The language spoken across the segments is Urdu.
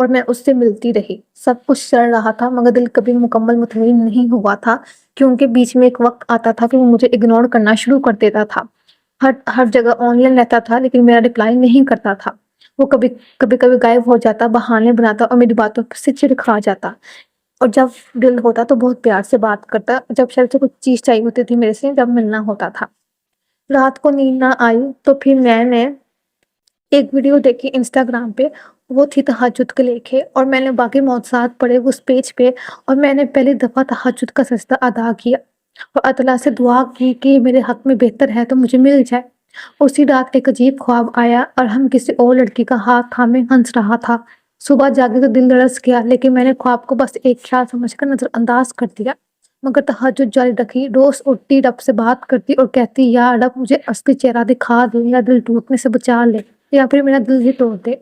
اور میں اس سے ملتی رہی۔ سب کچھ چل رہا تھا مگر دل کبھی مکمل مطمئن نہیں ہوا تھا، کیونکہ بیچ میں ایک وقت آتا تھا کہ وہ مجھے اگنور کرنا شروع کر دیتا تھا۔ ہر جگہ آن لائن رہتا تھا لیکن میرا رپلائی نہیں کرتا تھا۔ وہ کبھی غائب ہو جاتا، بہانے بناتا اور میری باتوں سے چڑ کھا جاتا، اور جب دل ہوتا تو بہت پیار سے بات کرتا، جب شاید سے کچھ چیز چاہیے ہوتی تھی میرے سے، جب ملنا ہوتا تھا۔ رات کو نیند نہ آئی تو پھر میں نے ایک ویڈیو دیکھی انسٹاگرام پہ، وہ تھی تہجد کے لیکھے، اور میں نے باقی موضوعات پڑھے اس پیج پہ، اور میں نے پہلی دفعہ تہجد کا سجدہ ادا کیا اور اللہ سے دعا کی کہ یہ میرے حق میں بہتر ہے تو مجھے مل جائے۔ اسی رات ایک عجیب خواب آیا اور ہم کسی اور لڑکی کا ہاتھ تھامے ہنس رہا تھا۔ صبح جاگے تو دل لرز گیا، لیکن میں نے خواب کو بس ایک خیال سمجھ کر نظر انداز کر دیا، مگر تہجد جاری رکھی۔ روز اٹھتی، رب سے بات کرتی اور کہتی، یا رب مجھے اصلی چہرہ دکھا دے، یا دل ٹوٹنے سے بچا لے، یا پھر میرا دل ہی توڑ دے۔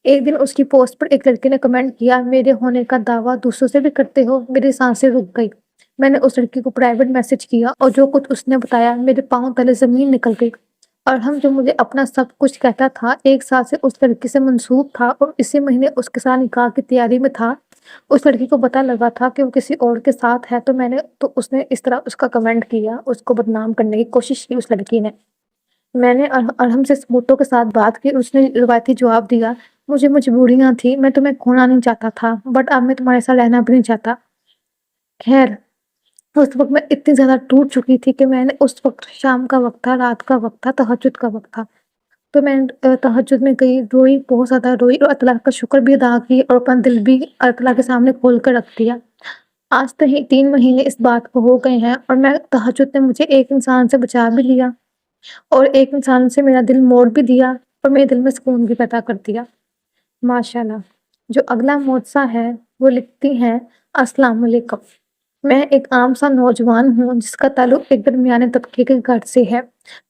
ایک دن اس کی پوسٹ پر ایک لڑکی نے کمنٹ کیا، میرے ہونے کا دعویٰ دوسروں سے بھی کرتے ہو؟ میری سانسیں رک گئی۔ میں نے اس لڑکی کو پرائیویٹ میسج کیا اور جو کچھ اس نے بتایا میرے پاؤں تلے زمین نکل گئی۔ اور جو مجھے اپنا سب کچھ کہتا تھا، ایک سال سے اس لڑکی سے منسوب تھا اور اسی مہینے اس کے ساتھ نکاح کی تیاری میں تھا۔ اس لڑکی کو پتہ لگا تھا کہ وہ کسی اور کے ساتھ ہے، تو اس نے اس طرح اس کا کمنٹ کیا، اس کو بدنام کرنے کی کوشش کی اس لڑکی نے۔ میں نے ارحم سے ثبوتوں کے ساتھ بات کی، اس نے روایتی جواب دیا، مجھے مجبوریاں تھی، میں تمہیں کھونا نہیں چاہتا تھا، بٹ اب میں تمہارے ساتھ رہنا بھی نہیں چاہتا۔ خیر، اس وقت میں اتنی زیادہ ٹوٹ چکی تھی کہ میں نے اس وقت، شام کا وقت تھا، رات کا وقت تھا، تہجد کا وقت تھا، تو میں تہجد میں گئی، روئی، بہت زیادہ روئی اور اللہ کا شکر بھی ادا کی اور اپنا دل بھی اللہ کے سامنے کھول کر رکھ دیا۔ آج 3 مہینے اس بات کو ہو گئے ہیں اور میں تہجد نے مجھے ایک انسان سے بچا بھی لیا اور ایک انسان سے میرا دل موڑ بھی دیا اور میرے دل میں سکون بھی پیدا کر دیا، ماشاءاللہ۔ جو اگلا معجزہ ہے وہ لکھتی ہیں، السلام علیکم، میں ایک عام سا نوجوان ہوں جس کا تعلق ایک درمیانے طبقے کے گھر سے ہے۔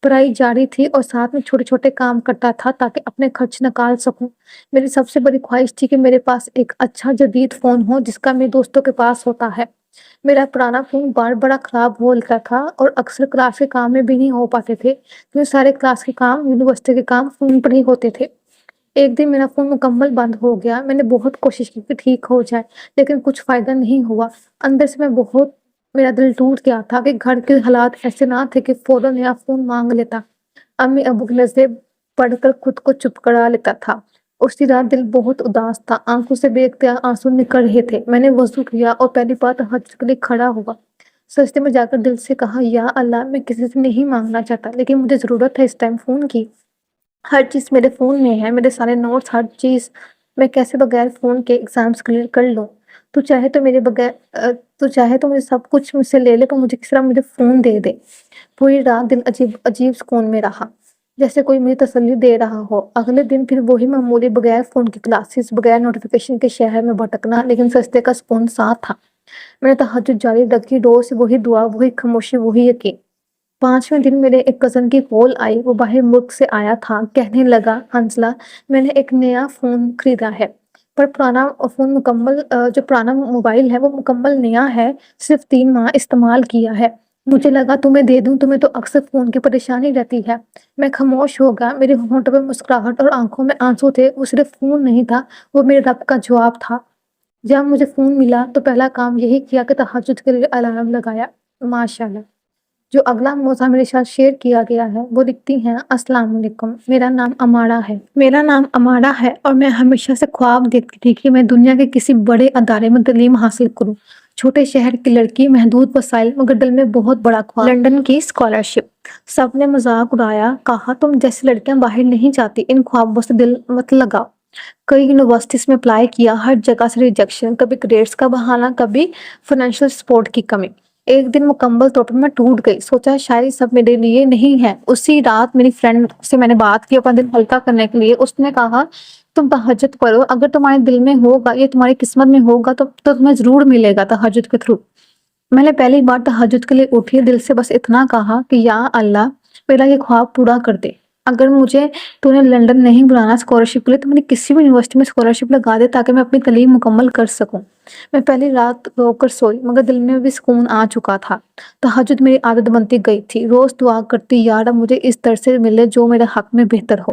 پڑھائی جاری تھی اور ساتھ میں چھوٹے چھوٹے کام کرتا تھا تاکہ اپنے خرچ نکال سکوں۔ میری سب سے بڑی خواہش تھی کہ میرے پاس ایک اچھا جدید فون ہو جس کا میرے دوستوں کے پاس ہوتا ہے۔ میرا پرانا فون بار بڑا خراب ہو جاتا تھا اور اکثر کلاس کے کام میں بھی نہیں ہو پاتے تھے، کیونکہ سارے کلاس کے کام، یونیورسٹی کے کام فون پر ہی ہوتے تھے۔ ایک دن میرا فون مکمل بند ہو گیا، میں نے بہت کوشش کی کہ ٹھیک ہو جائے لیکن کچھ فائدہ نہیں ہوا۔ اندر سے میرا دل ٹوٹ گیا تھا کہ گھر کے حالات ایسے نہ تھے کہ فوراً نیا فون مانگ لیتا۔ امی ابو کی نظریں پڑھ کر خود کو چپ کرا لیتا تھا۔ اسی رات دل بہت اداس تھا، آنکھوں سے بے اختیار آنسو نکل رہے تھے۔ میں نے وضو کیا اور پہلی بار تہجد کے لیے کھڑا ہوا۔ سجدے میں جا کر دل سے کہا، یا اللہ، میں کسی سے نہیں مانگنا چاہتا لیکن مجھے ضرورت ہے اس ٹائم فون کی۔ ہر چیز میرے فون میں ہے، میرے سارے نوٹس، ہر چیز۔ میں کیسے بغیر فون کے ایگزامز کلیئر کر لوں؟ تو چاہے تو مجھے سب کچھ مجھ سے لے لے، پر کس طرح مجھے فون دے دے۔ پوری رات دل عجیب سکون میں رہا، جیسے کوئی مجھے تسلی دے رہا ہو۔ اگلے دن پھر وہی معمولی بغیر فون کی کلاسز، بغیر نوٹیفیکیشن کے شہر میں بھٹکنا، لیکن سجدے کا سکون ساتھ تھا۔ میں نے تہجد جاری رکھی، روز وہی دعا، وہی خاموشی، وہی یقین۔ 5ویں دن میرے ایک کزن کی کال آئی، وہ باہر ملک سے آیا تھا۔ کہنے لگا، حنزلہ، میں نے ایک نیا فون خریدا ہے، پر جو پرانا موبائل ہے وہ مکمل نیا ہے، صرف 3 ماہ استعمال کیا ہے۔ مجھے لگا تمہیں دے دوں، تمہیں تو اکثر فون کی پریشانی رہتی ہے۔ میں خاموش ہو گیا، میرے ہونٹوں پہ مسکراہٹ اور آنکھوں میں آنسو تھے۔ وہ صرف فون نہیں تھا، وہ میرے رب کا جواب تھا۔ جب مجھے فون ملا تو پہلا کام یہی کیا کہ تہجد کے لیے الارم لگایا، ماشاءاللہ۔ جو اگلا موضوع میرے ساتھ شیئر کیا گیا ہے وہ لکھتی ہیں، السلام علیکم، میرا نام امارہ ہے اور میں ہمیشہ سے خواب دیکھتی تھی کہ میں دنیا کے کسی بڑے ادارے میں تعلیم حاصل کروں۔ چھوٹے شہر کی لڑکی، محدود وسائل، مگر دل میں بہت بڑا خواب، لندن کی اسکالرشپ۔ سب نے مذاق اڑایا، کہا تم جیسی لڑکیاں باہر نہیں جاتی، ان خوابوں سے دل مت لگاؤ۔ کئی یونیورسٹیز میں اپلائی کیا، ہر جگہ سے ریجیکشن، کبھی گریڈز کا بہانہ، کبھی فائنینشیل سپورٹ کی کمی۔ ایک دن مکمل طور پر میں ٹوٹ گئی، سوچا شاید سب میرے لیے نہیں ہے۔ اسی رات میری فرینڈ سے میں نے بات کی اپنا دل ہلکا کرنے کے لیے۔ اس نے کہا، تم تہجد پڑھو، اگر تمہارے دل میں ہوگا، یہ تمہاری قسمت میں ہوگا تو تمہیں ضرور ملے گا تہجد کے تھرو۔ میں نے پہلی بار تہجد کے لیے اٹھی، دل سے بس اتنا کہا کہ یا اللہ، میرا یہ خواب پورا کر دے۔ اگر مجھے تو نے لندن نہیں بلانا اسکالرشپ کے لیے، تو مجھے کسی بھی یونیورسٹی میں اسکالرشپ لگا دے تاکہ میں اپنی تعلیم مکمل کر سکوں۔ میں پہلی رات رو کر سوئی، مگر دل میں بھی سکون آ چکا تھا۔ تہجد میری عادت بنتی گئی تھی، روز دعا کرتی، یا رب مجھے اس در سے ملے جو میرے حق میں بہتر ہو۔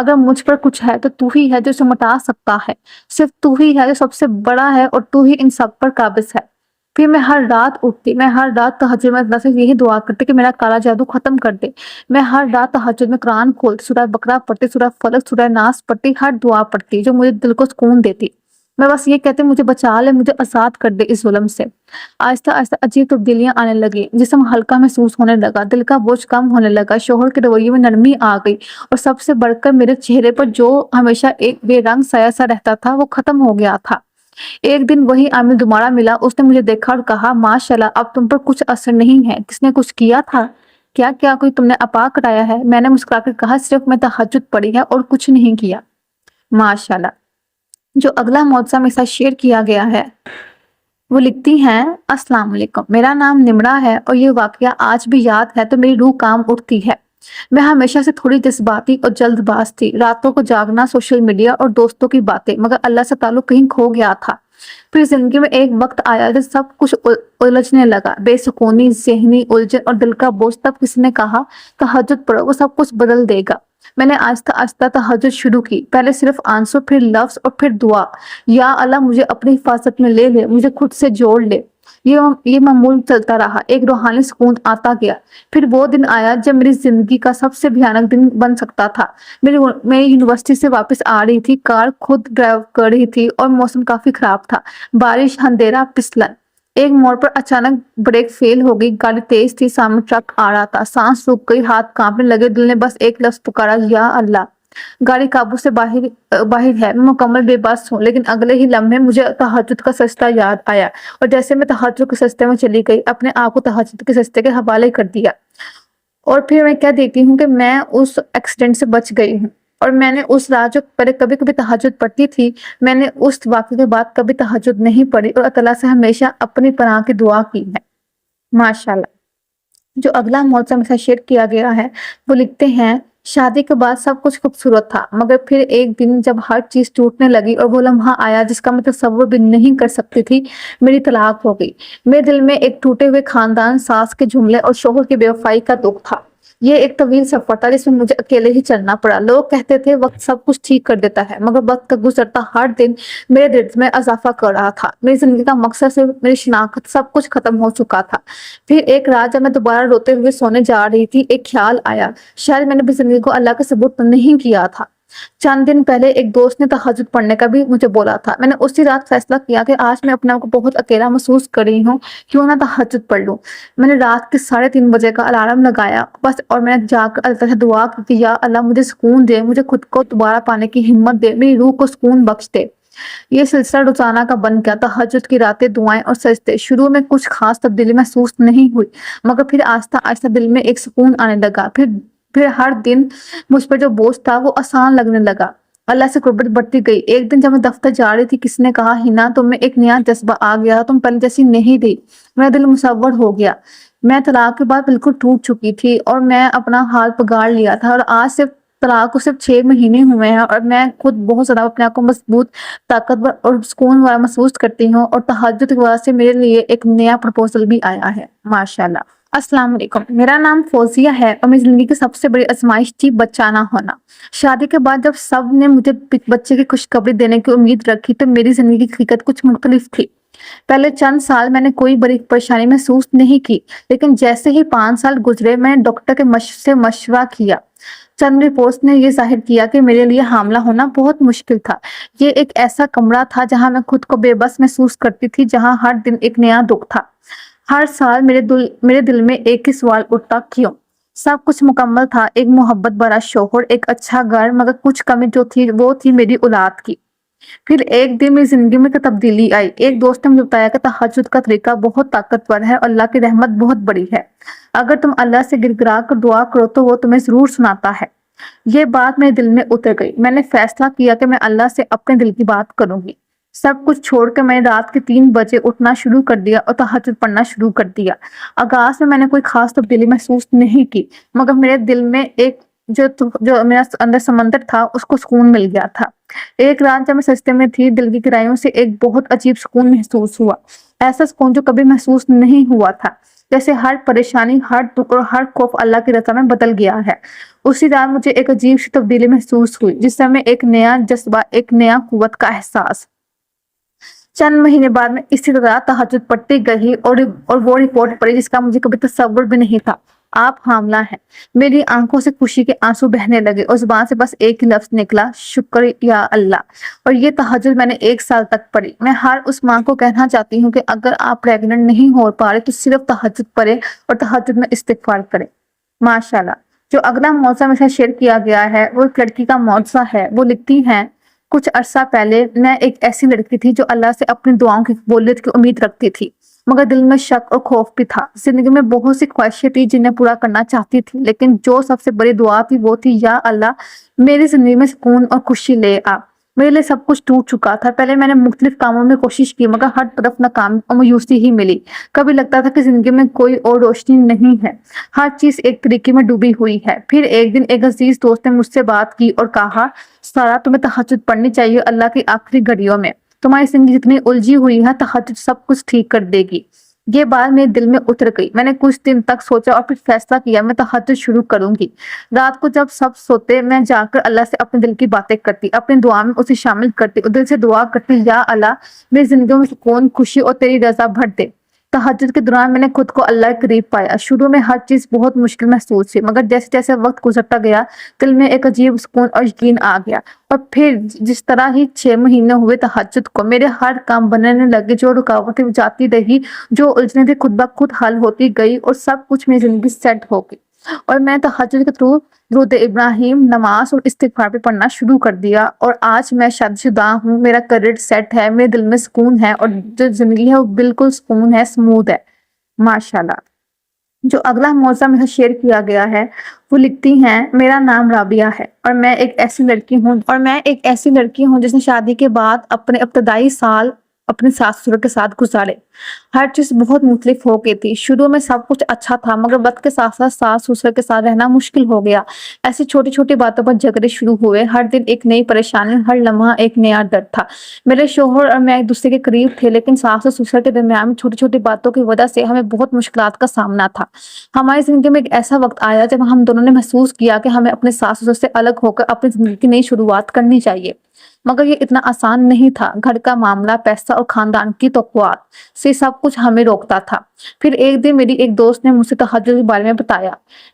اگر مجھ پر کچھ ہے تو تو ہی ہے جو اسے مٹا سکتا ہے، صرف تو ہی ہے جو سب سے بڑا ہے اور تو ہی ان سب پر قابض ہے۔ پھر میں ہر رات اٹھتی، میں ہر رات تہجد میں اللہ سے یہی دعا کرتی کہ میرا کالا جادو ختم کر دے۔ میں ہر رات تہجد میں قرآن کھولتی، سورہ بقرہ پڑھتی، سورہ فلق، سورہ ناس پڑھتی، ہر دعا پڑھتی جو مجھے دل کو سکون دیتی۔ میں بس یہ کہتی مجھے بچا لے، مجھے آزاد کر دے اس ظلم سے۔ آہستہ آہستہ عجیب تبدیلیاں آنے لگی، جسم ہلکا محسوس ہونے لگا، دل کا بوجھ کم ہونے لگا، شوہر کے رویے میں نرمی آ گئی، اور سب سے بڑھ کر میرے چہرے پر جو ہمیشہ ایک بے رنگ سایہ سا رہتا تھا وہ ختم ہو گیا تھا۔ ایک دن وہی عامل دوبارہ ملا، اس نے مجھے دیکھا اور کہا ماشاءاللہ اب تم پر کچھ اثر نہیں ہے، کس نے کچھ کیا تھا؟ کیا کوئی تم نے اپا کرایا ہے؟ میں نے مسکرا کر کہا صرف میں تہجد پڑھی ہے اور کچھ نہیں کیا۔ ماشاءاللہ۔ جو اگلا معجزہ میرے ساتھ شیئر کیا گیا ہے وہ لکھتی ہیں، السلام علیکم، میرا نام نمرا ہے اور یہ واقعہ آج بھی یاد ہے تو میری روح کام اٹھتی ہے۔ میں ہمیشہ سے تھوڑی جذباتی اور جلد باز تھی، راتوں کو جاگنا، سوشل میڈیا اور دوستوں کی باتیں، مگر اللہ سے تعلق کہیں کھو گیا تھا۔ پھر زندگی میں ایک وقت آیا جب سب کچھ الجھنے لگا، بے سکونی، ذہنی الجھن اور دل کا بوجھ۔ تب کسی نے کہا تہجد پڑھو، وہ سب کچھ بدل دے گا۔ میں نے آہستہ آہستہ تہجد شروع کی، پہلے صرف آنسو، پھر لفظ اور پھر دعا، یا اللہ مجھے اپنی حفاظت میں لے لے، مجھے خود سے جوڑ لے۔ یہ معمول چلتا رہا، ایک روحانی سکون آتا گیا۔ پھر وہ دن آیا جب میری زندگی کا سب سے بھیانک دن بن سکتا تھا۔ میں یونیورسٹی سے واپس آ رہی تھی، کار خود ڈرائیو کر رہی تھی اور موسم کافی خراب تھا، بارش، اندھیرا، پھسلن۔ ایک موڑ پر اچانک بریک فیل ہو گئی، گاڑی تیز تھی، سامنے ٹرک آ رہا تھا، سانس رک گئی، ہاتھ کانپنے لگے، دل نے بس ایک لفظ پکارا، یا اللہ۔ گاڑی قابو سے باہر ہے، میں مکمل بے بس ہوں، لیکن اگلے ہی لمحے مجھے تہجد کا سجدہ یاد آیا، اور جیسے میں تہجد کے سجدے میں چلی گئی، اپنے آپ کو تہجد کے سجدے کے حوالے کر دیا۔ اور پھر میں کہہ دیتی ہوں کہ میں اس ایکسیڈنٹ سے بچ گئی ہوں، اور میں نے اس رات جو پہلے کبھی کبھی تہجد پڑھتی تھی، میں نے اس واقعے کے بعد کبھی تہجد نہیں پڑھی اور اللہ سے ہمیشہ اپنی پناہ کی دعا کی ہے۔ ماشاءاللہ۔ جو اگلا معجزہ میرے ساتھ شیئر کیا گیا ہے وہ لکھتے ہیں، شادی کے بعد سب کچھ خوبصورت تھا، مگر پھر ایک دن جب ہر چیز ٹوٹنے لگی اور وہ لمحہ آیا جس کا میں تصور بھی نہیں کر سکتی تھی، میری طلاق ہو گئی۔ میرے دل میں ایک ٹوٹے ہوئے خاندان، ساس کے جملے اور شوہر کی بے وفائی کا دکھ تھا۔ یہ ایک طویل سفر تھا جس میں مجھے اکیلے ہی چلنا پڑا۔ لوگ کہتے تھے وقت سب کچھ ٹھیک کر دیتا ہے، مگر وقت کا گزرتا ہر دن میرے درد میں اضافہ کر رہا تھا۔ میری زندگی کا مقصد، صرف میری شناخت، سب کچھ ختم ہو چکا تھا۔ پھر ایک رات جب میں دوبارہ روتے ہوئے سونے جا رہی تھی، ایک خیال آیا، شاید میں نے بھی زندگی کو اللہ کے سپرد نہیں کیا تھا۔ چند دن پہلے ایک دوست نے تہجد پڑھنے کا بھی مجھے بولا تھا۔ میں نے اسی رات فیصلہ کیا کہ آج میں اپنے آپ کو بہت اکیلا محسوس کر رہی ہوں، کیوں نہ تہجد پڑھ لوں۔ میں نے رات کے 3:30 بجے کا الارم لگایا بس، اور میں نے جا کر اللہ سے دعا کی کہ یا اللہ مجھے سکون دے، مجھے خود کو دوبارہ پانے کی ہمت دے، میری روح کو سکون بخش دے۔ یہ سلسلہ روزانہ کا بن گیا، تہجد کی راتیں، دعائیں اور سجدے۔ شروع میں کچھ خاص تبدیلی محسوس نہیں ہوئی، مگر پھر آہستہ آہستہ دل میں ایک سکون آنے لگا۔ پھر ہر دن مجھ پر جو بوجھ تھا وہ آسان لگنے لگا، اللہ سے قربت بڑھتی گئی۔ ایک دن جب میں دفتر جا رہی تھی، کسی نے کہا ہنا تم میں ایک نیا جذبہ آ گیا، تم پہلے جیسی نہیں رہی۔ میرا دل مصور ہو گیا۔ میں طلاق کے بعد بالکل ٹوٹ چکی تھی اور میں اپنا حال بگاڑ لیا تھا، اور آج صرف طلاق کو صرف 6 مہینے ہوئے ہیں اور میں خود بہت زیادہ اپنے آپ کو مضبوط، طاقتور اور سکون والا محسوس کرتی ہوں، اور تہجد کی وجہ سے میرے لیے ایک نیا پرپوزل بھی آیا ہے۔ ماشاءاللہ۔ السلام علیکم، میرا نام فوزیہ ہے اور میری زندگی کی سب سے بڑی آزمائش تھی بچہ نہ ہونا۔ شادی کے بعد جب سب نے مجھے بچے کی خوشخبری دینے کی امید رکھی تو میری زندگی کی حقیقت کچھ مختلف تھی۔ پہلے چند سال میں نے کوئی بڑی پریشانی محسوس نہیں کی، لیکن جیسے ہی 5 سال گزرے میں نے ڈاکٹر کے سے مشورہ کیا۔ چند رپورٹس نے یہ ظاہر کیا کہ میرے لیے حاملہ ہونا بہت مشکل تھا۔ یہ ایک ایسا کمرہ تھا جہاں میں خود کو بے بس محسوس کرتی تھی، جہاں ہر دن ایک نیا دکھ تھا۔ ہر سال میرے دل میں ایک ہی سوال اٹھتا، کیوں؟ سب کچھ مکمل تھا، ایک محبت بھرا شوہر، ایک اچھا گھر، مگر کچھ کمی جو تھی وہ تھی میری اولاد کی۔ پھر ایک دن میری زندگی میں تبدیلی آئی۔ ایک دوست نے مجھے بتایا کہ تہجد کا طریقہ بہت طاقتور ہے اور اللہ کی رحمت بہت بڑی ہے۔ اگر تم اللہ سے گر گرا کر دعا کرو تو وہ تمہیں ضرور سناتا ہے۔ یہ بات میرے دل میں اتر گئی۔ میں نے فیصلہ کیا کہ میں اللہ سے اپنے دل کی بات کروں گی۔ سب کچھ چھوڑ کر میں نے رات کے 3 بجے اٹھنا شروع کر دیا اور تہجد پڑھنا شروع کر دیا۔ آغاز میں نے کوئی خاص تبدیلی محسوس نہیں کی، مگر میرے دل میں ایک جو میرا اندر سمندر تھا اس کو سکون مل گیا تھا۔ ایک رات جب میں سجدے میں تھی، دل کی گہرائیوں سے ایک بہت عجیب سکون محسوس ہوا۔ ایسا سکون جو کبھی محسوس نہیں ہوا تھا، جیسے ہر پریشانی، ہر دکھ اور ہر خوف اللہ کی رضا میں بدل گیا ہے۔ اسی رات مجھے ایک عجیب سی تبدیلی محسوس ہوئی، جس سے میں ایک نیا جذبہ، ایک نیا قوت کا احساس۔ چند مہینے بعد میں اسی طرح تہجد پڑھتی گئی اور وہ رپورٹ پڑی جس کا مجھے کبھی تصور بھی نہیں تھا: آپ حاملہ ہیں۔ میری آنکھوں سے خوشی کے آنسو بہنے لگے اور زبان سے بس ایک ہی لفظ نکلا: شکر یا اللہ۔ اور یہ تہجد میں نے 1 سال تک پڑھی۔ میں ہر اس ماں کو کہنا چاہتی ہوں کہ اگر آپ پریگننٹ نہیں ہو پا رہے تو صرف تہجد پڑھیں اور تہجد میں استغفار کریں۔ ماشاءاللہ۔ جو اگلا معجزہ میرے ساتھ شیئر کیا گیا ہے وہ ایک لڑکی کا معجزہ ہے۔ وہ لکھتی ہیں: کچھ عرصہ پہلے میں ایک ایسی لڑکی تھی جو اللہ سے اپنی دعاؤں کی قبولیت کی امید رکھتی تھی، مگر دل میں شک اور خوف بھی تھا۔ زندگی میں بہت سی خواہشیں تھی جنہیں پورا کرنا چاہتی تھی، لیکن جو سب سے بڑی دعا تھی وہ تھی: یا اللہ، میری زندگی میں سکون اور خوشی لے آ۔ میرے لیے سب کچھ ٹوٹ چکا تھا۔ پہلے میں نے مختلف کاموں میں کوشش کی مگر ہر طرف ناکامی اور مایوسی ہی ملی۔ کبھی لگتا تھا کہ زندگی میں کوئی اور روشنی نہیں ہے، ہر چیز ایک طریقے میں ڈوبی ہوئی ہے۔ پھر ایک دن ایک عزیز دوست نے مجھ سے بات کی اور کہا: سارا، تمہیں تہجد پڑھنی چاہیے اللہ کی آخری گھڑیوں میں۔ تمہاری زندگی جتنی الجھی ہوئی ہے، تہجد سب کچھ ٹھیک کر دے گی۔ یہ بات میرے دل میں اتر گئی۔ میں نے کچھ دن تک سوچا اور پھر فیصلہ کیا میں تہجد شروع کروں گی۔ رات کو جب سب سوتے میں جا کر اللہ سے اپنے دل کی باتیں کرتی، اپنی دعا میں اسے شامل کرتی اور دل سے دعا کرتی: یا اللہ، میری زندگی میں سکون، خوشی اور تیری رضا بھر دے۔ تہجد کے دوران میں نے خود کو اللہ کے قریب پایا۔ شروع میں ہر چیز بہت مشکل محسوس ہوئی، مگر جیسے جیسے وقت گزرتا گیا دل میں ایک عجیب سکون اور یقین آ گیا۔ اور پھر جس طرح ہی 6 مہینے ہوئے تہجد کو، میرے ہر کام بننے لگے، جو رکاوٹیں جاتی رہی، جو الجھنیں تھی، خود بخود حل ہوتی گئی اور سب کچھ میری زندگی سیٹ ہو گئی۔ اور میں تہجد کے تھرو درود ابراہیم، نماز اور استغفار بھی پڑھنا شروع کر دیا۔ اور آج میں شادی شدہ ہوں، میرا کریئر سیٹ ہے، میرے دل میں سکون ہے اور جو زندگی ہے وہ بالکل سکون ہے، اسموتھ ہے۔ ماشاءاللہ۔ جو اگلا معجزہ میرے ساتھ شیئر کیا گیا ہے وہ لکھتی ہیں: میرا نام رابعہ ہے اور میں ایک ایسی لڑکی ہوں جس نے شادی کے بعد اپنے ابتدائی سال اپنے ساس سسر کے ساتھ گزارے۔ ہر چیز بہت مختلف ہو گئی تھی۔ شروع میں سب کچھ اچھا تھا مگر وقت کے ساتھ ساتھ ساس سسر کے ساتھ رہنا مشکل ہو گیا۔ ایسی چھوٹی چھوٹی باتوں پر جھگڑے شروع ہوئے، ہر دن ایک نئی پریشانی، ہر لمحہ ایک نیا درد تھا۔ میرے شوہر اور میں ایک دوسرے کے قریب تھے، لیکن ساس اور سسر کے درمیان میں چھوٹی چھوٹی باتوں کی وجہ سے ہمیں بہت مشکلات کا سامنا تھا۔ ہماری زندگی میں ایک ایسا وقت آیا جب ہم دونوں نے محسوس کیا کہ ہمیں اپنے ساس سسر سے الگ ہو کر اپنی زندگی کی نئی شروعات کرنی چاہیے، مگر یہ اتنا آسان نہیں تھا۔ گھر کا معاملہ، پیسہ اور خاندان کی توقعات سے سب کچھ ہمیں روکتا تھا۔ پھر ایک دن میری ایک دوست نے مجھ سے تہجد کے بارے میں بتایا۔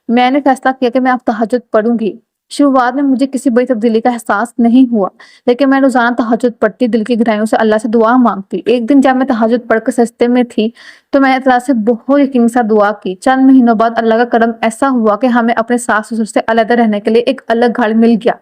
میں نے فیصلہ کیا کہ میں اب تہجد پڑھوں گی۔ شروعات میں مجھے کسی بڑی تبدیلی کا احساس نہیں ہوا، لیکن میں روزانہ تہجد پڑھتی، دل کی گہرائیوں سے اللہ سے دعا مانگتی۔ ایک دن جب میں تہجد پڑھ کر سجدے میں تھی تو میں نے اللہ سے بہت یقین سے دعا کی۔ چند مہینوں بعد اللہ کا کرم ایسا ہوا کہ ہمیں اپنے ساس سسر سے علیحدہ رہنے کے لیے ایک الگ گھر مل گیا۔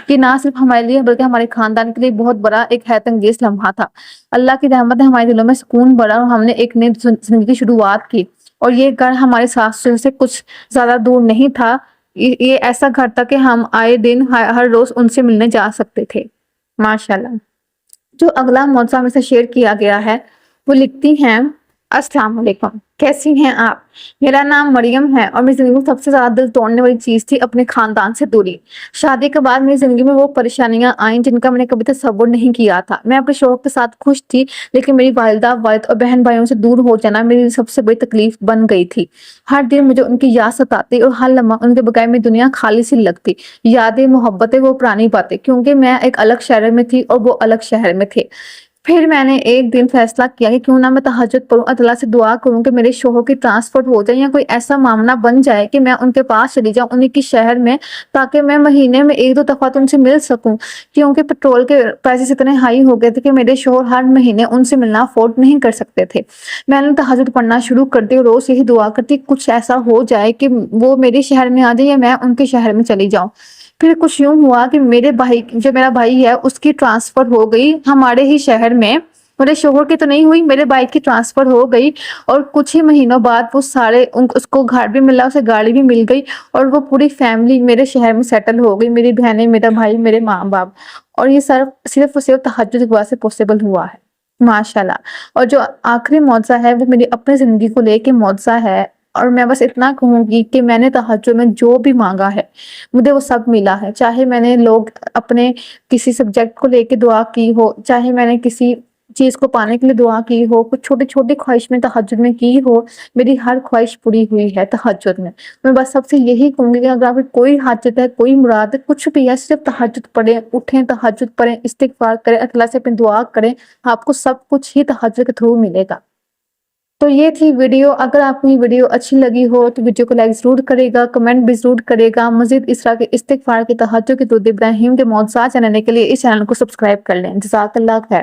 یہ نہ صرف ہمارے لیے بلکہ ہمارے خاندان کے لیے بہت بڑا ایک حیرت انگیز لمحہ تھا۔ اللہ کی رحمت نے ہمارے دلوں میں سکون بڑھا اور ہم نے ایک نئی زندگی کی شروعات کی۔ اور یہ گھر ہمارے ساس سسر سے کچھ زیادہ دور نہیں تھا، یہ ایسا گھر تھا کہ ہم آئے دن ہر روز ان سے ملنے جا سکتے تھے۔ ماشاءاللہ۔ جو اگلا معجزہ میں سے شیئر کیا گیا ہے وہ لکھتی ہیں: السلام علیکم، کیسی ہیں آپ؟ میرا نام مریم ہے اور میری زندگی میں سب سے زیادہ دل توڑنے والی چیز تھی اپنے خاندان سے دوری۔ شادی کے بعد میری زندگی میں وہ پریشانیاں آئیں جن کا میں نے کبھی تصور نہیں کیا تھا۔ میں اپنے شوہر کے ساتھ خوش تھی، لیکن میری والدہ، والد اور بہن بھائیوں سے دور ہو جانا میری سب سے بڑی تکلیف بن گئی تھی۔ ہر دن مجھے ان کی یاد ستاتی اور ہر لمحہ ان کے بغیر میری دنیا خالی سی لگتی۔ یادیں، محبتیں، وہ پرانی باتیں، کیونکہ میں ایک الگ شہر میں تھی اور وہ الگ شہر میں تھے۔ پھر میں نے ایک دن فیصلہ کیا کہ کیوں نہ میں تہجد پڑھوں، اللہ سے دعا کروں کہ میرے شوہر کی ٹرانسفر ہو جائے یا کوئی ایسا معاملہ بن جائے کہ میں ان کے پاس چلی جاؤں، انہیں کی شہر میں، تاکہ میں مہینے میں 1-2 دفعہ تو ان سے مل سکوں، کیونکہ پیٹرول کے پرائسز اتنے ہائی ہو گئے تھے کہ میرے شوہر ہر مہینے ان سے ملنا افورڈ نہیں کر سکتے تھے۔ میں نے تہجد پڑھنا شروع کر دی اور روز یہی دعا کرتی کچھ ایسا ہو جائے کہ وہ میرے شہر میں آ جائے یا میں ان کے شہر میں چلی جاؤں۔ پھر کچھ یوں ہوا کہ میرا بھائی ہے، اس کی ٹرانسفر ہو گئی ہمارے ہی شہر میں۔ میرے شوہر کی تو نہیں ہوئی، میرے بھائی کی ٹرانسفر ہو گئی اور کچھ ہی مہینوں بعد اس کو گھر بھی ملا، اسے گاڑی بھی مل گئی اور وہ پوری فیملی میرے شہر میں سیٹل ہو گئی، میری بہنیں، میرا بھائی، میرے ماں باپ۔ اور یہ صرف تہجد کی وجہ سے پاسبل ہوا ہے۔ ماشاءاللہ۔ اور جو آخری معجزہ ہے وہ میری اپنی زندگی کو لے کے معجزہ ہے، اور میں بس اتنا کہوں گی کہ میں نے تہجد میں جو بھی مانگا ہے مجھے وہ سب ملا ہے۔ چاہے میں نے اپنے کسی سبجیکٹ کو لے کے دعا کی ہو، چاہے میں نے کسی چیز کو پانے کے لیے دعا کی ہو، کچھ چھوٹی چھوٹی خواہش میں تہجد میں کی ہو، میری ہر خواہش پوری ہوئی ہے تہجد میں بس سب سے یہی کہوں گی کہ اگر آپ کی کوئی حاجت ہے، کوئی مراد ہے، کچھ بھی ہے، صرف تہجد پڑھیں، اٹھیں، تہجد پڑھیں، استغفار کریں، اللہ سے اپنی دعا کریں، آپ کو سب کچھ ہی تہجد کے تھرو ملے گا۔ تو یہ تھی ویڈیو۔ اگر آپ کو یہ ویڈیو اچھی لگی ہو تو ویڈیو کو لائک ضرور کرے گا، کمنٹ بھی ضرور کرے گا۔ مزید اس طرح کے استغفار کے، تہجد کے، درود ابراہیم کے معجزات جاننے کے لیے اس چینل کو سبسکرائب کر لیں۔ جزاک اللہ خیر۔